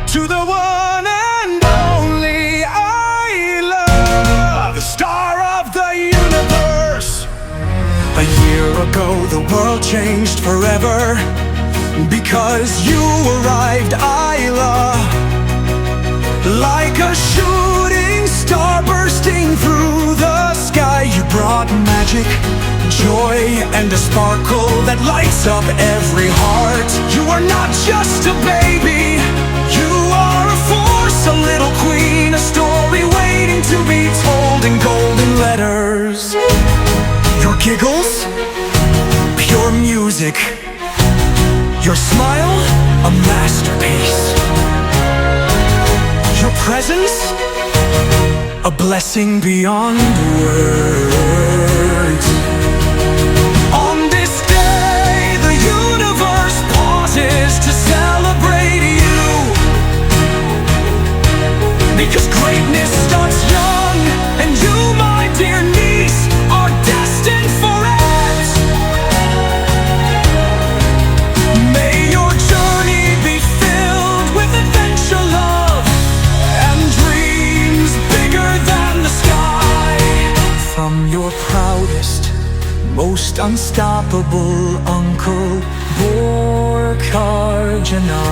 to the one and only Ila, the star of the universe. A year ago the world changed forever, because you arrived, Ila. Like a shooting star bursting through the sky, you brought magic, joy, and a sparkle that lights up every heart. You are not just a baby, you are a force, a little queen, a story waiting to be told in golden letters. Your giggles, pure music. Your smile, a masterpiece. Your presence, a blessing beyond words. On this day, the universe pauses to celebrate you, because greatness starts young, and you, my dear niece, are destined for it. May your journey be filled with adventure, love, and dreams bigger than the sky. From your proudest, most unstoppable uncle, Ila Kharjana.